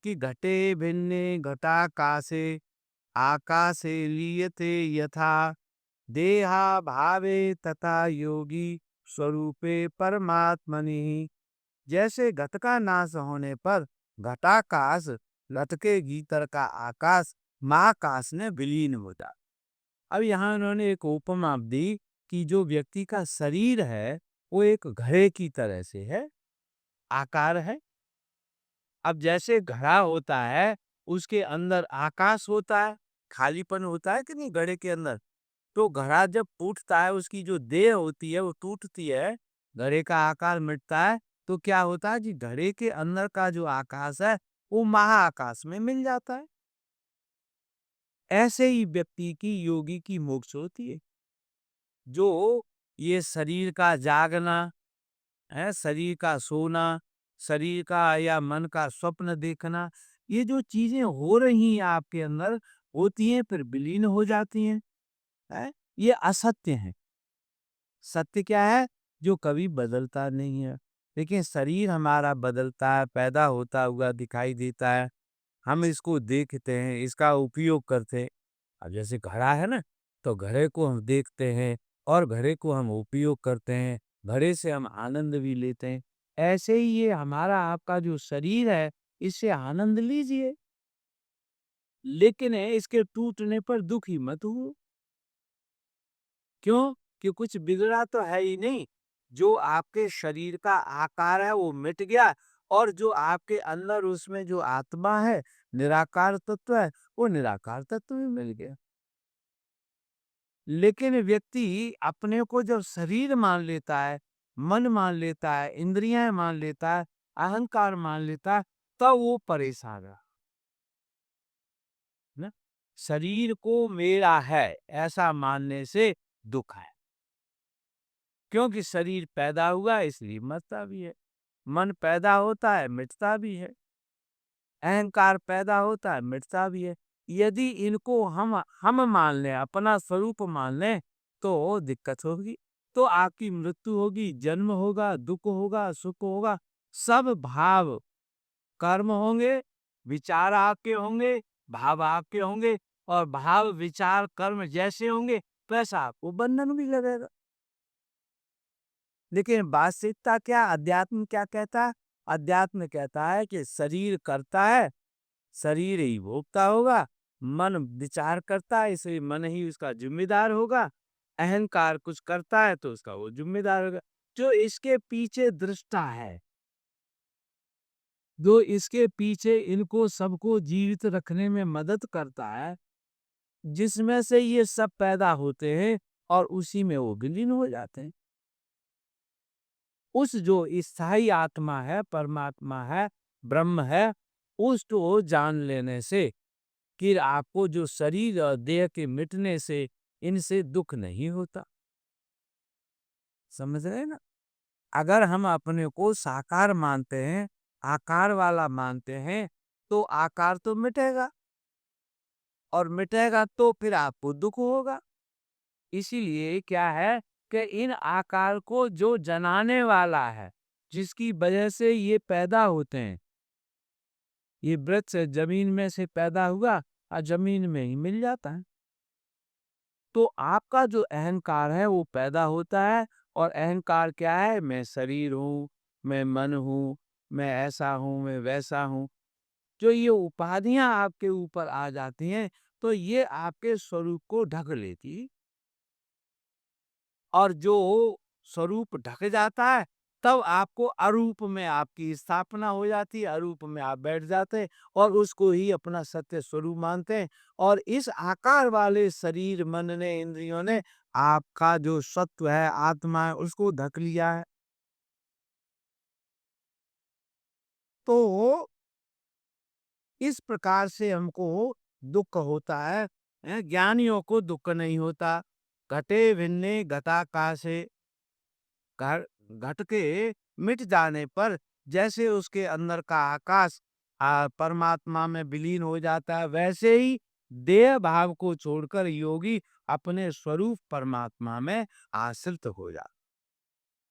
कि घटे भिन्ने घटाकाशे आकाशे लीयते यथा देहा भावे तथा योगी स्वरूपे परमात्मनि। जैसे घट का नाश होने पर घटाकाश लटके भीतर का आकाश महाकाश में विलीन हो जाता। अब यहाँ उन्होंने एक उपमा दी कि जो व्यक्ति का शरीर है वो एक घड़े की तरह से है, आकार है। अब जैसे घड़ा होता है उसके अंदर आकाश होता है, खालीपन होता है कि नहीं घड़े के अंदर। तो घड़ा जब टूटता है उसकी जो देह होती है वो टूटती है, घड़े का आकार मिटता है, तो क्या होता है जी घड़े के अंदर का जो आकाश है वो महाआकाश में मिल जाता है। ऐसे ही व्यक्ति की योगी की मोक्ष होती है। जो ये शरीर का जागना है, शरीर का सोना, शरीर का या मन का स्वप्न देखना, ये जो चीजें हो रही हैं आपके अंदर होती हैं फिर विलीन हो जाती हैं, है? ये असत्य है। सत्य क्या है? जो कभी बदलता नहीं है। लेकिन शरीर हमारा बदलता है, पैदा होता हुआ दिखाई देता है। हम इसको देखते हैं, इसका उपयोग करते हैं। अब जैसे घड़ा है ना, तो घड़े को हम देखते हैं और घड़े को हम उपयोग करते हैं, घड़े से हम आनंद भी लेते हैं। ऐसे ही ये हमारा आपका जो शरीर है, इससे आनंद लीजिए, लेकिन इसके टूटने पर दुखी मत हो। क्यों? कि कुछ बिगड़ा तो है ही नहीं। जो आपके शरीर का आकार है वो मिट गया और जो आपके अंदर उसमें जो आत्मा है, निराकार तत्व है, वो निराकार तत्व भी मिल गया। लेकिन व्यक्ति अपने को जब शरीर मान लेता है, मन मान लेता है, इंद्रियां मान लेता है, अहंकार मान लेता है, तब वो परेशान है ना। शरीर को मेरा है ऐसा मानने से दुख है, क्योंकि शरीर पैदा हुआ इसलिए मरता भी है, मन पैदा होता है मिटता भी है, अहंकार पैदा होता है मिटता भी है। यदि इनको हम मान लें, अपना स्वरूप मान लें, तो दिक्कत होगी। तो आपकी मृत्यु होगी, जन्म होगा, दुख होगा, सुख होगा, सब भाव कर्म होंगे, विचार आपके होंगे, भाव आपके होंगे, और भाव विचार कर्म जैसे होंगे वैसा आपको बंधन भी लगेगा। लेकिन वास्तविकता क्या, अध्यात्म क्या कहता है? अध्यात्म कहता है कि शरीर करता है, शरीर ही भोगता होगा, मन विचार करता है इसलिए मन ही उसका जिम्मेदार होगा, अहंकार कुछ करता है तो उसका वो जिम्मेदार होगा। जो इसके पीछे दृष्टा है, जो इसके पीछे इनको सबको जीवित रखने में मदद करता है, जिसमें से ये सब पैदा होते हैं और उसी में वो विलीन हो जाते हैं। उस जो स्थायी आत्मा है, परमात्मा है, ब्रह्म है, उसको जान लेने से कि आपको जो शरीर और देह के मिटने से इनसे दुख नहीं होता। समझ रहे हैं ना? अगर हम अपने को साकार मानते हैं, आकार वाला मानते हैं, तो आकार तो मिटेगा और मिटेगा तो फिर आपको दुख होगा। इसीलिए क्या है कि इन आकार को जो जनाने वाला है, जिसकी वजह से ये पैदा होते हैं, ये वृक्ष जमीन में से पैदा हुआ और जमीन में ही मिल जाता है। तो आपका जो अहंकार है वो पैदा होता है, और अहंकार क्या है? मैं शरीर हूँ, मैं मन हूँ, मैं ऐसा हूँ, मैं वैसा हूँ। जो ये उपाधियां आपके ऊपर आ जाती हैं, तो ये आपके स्वरूप को ढक लेती, और जो स्वरूप ढक जाता है तब आपको अरूप में आपकी स्थापना हो जाती है, अरूप में आप बैठ जाते हैं और उसको ही अपना सत्य स्वरूप मानते हैं। और इस आकार वाले शरीर मन ने इंद्रियों ने आपका जो सत्व है, आत्मा है, उसको ढक लिया है। तो इस प्रकार से हमको दुख होता है, ज्ञानियों को दुख नहीं होता। घटे भिन्ने घटाकाशे, घट घट के मिट जाने पर जैसे उसके अंदर का आकाश परमात्मा में विलीन हो जाता है, वैसे ही देह भाव को छोड़कर योगी अपने स्वरूप परमात्मा में आश्रित हो जाता है।